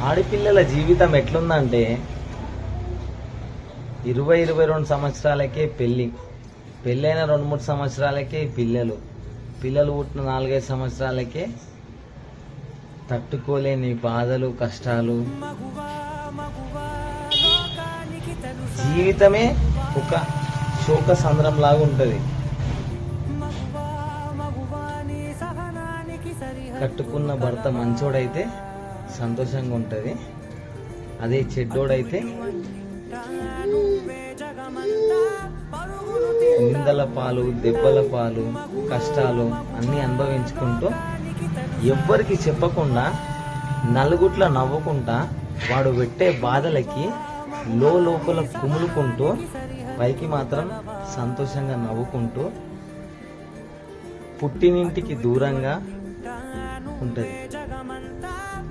ఆడపిల్లల జీవితం ఎట్లుందంటే 22 సంవత్సరాలకే పెళ్ళైన 2-3 సంవత్సరాలకే పిల్లలు పుట్టిన 4-5 సంవత్సరాలకే తట్టుకోలేని బాధలు, కష్టాలు. జీవితమే ఒక శోక సంద్రం లాగా ఉంటుంది. కట్టుకున్న భర్త మంచోడైతే సంతోషంగా ఉంటుంది, అదే చెడ్డోడైతే నిందల పాలు, దెబ్బల పాలు, కష్టాలు అన్నీ అనుభవించుకుంటూ ఎవ్వరికి చెప్పకుండా నలుగుట్ల నవ్వుకుంటా వాడు పెట్టే బాధలకి లోపల కుములుకుంటూ పైకి మాత్రం సంతోషంగా నవ్వుకుంటూ పుట్టినింటికి దూరంగా ఉంటుంది.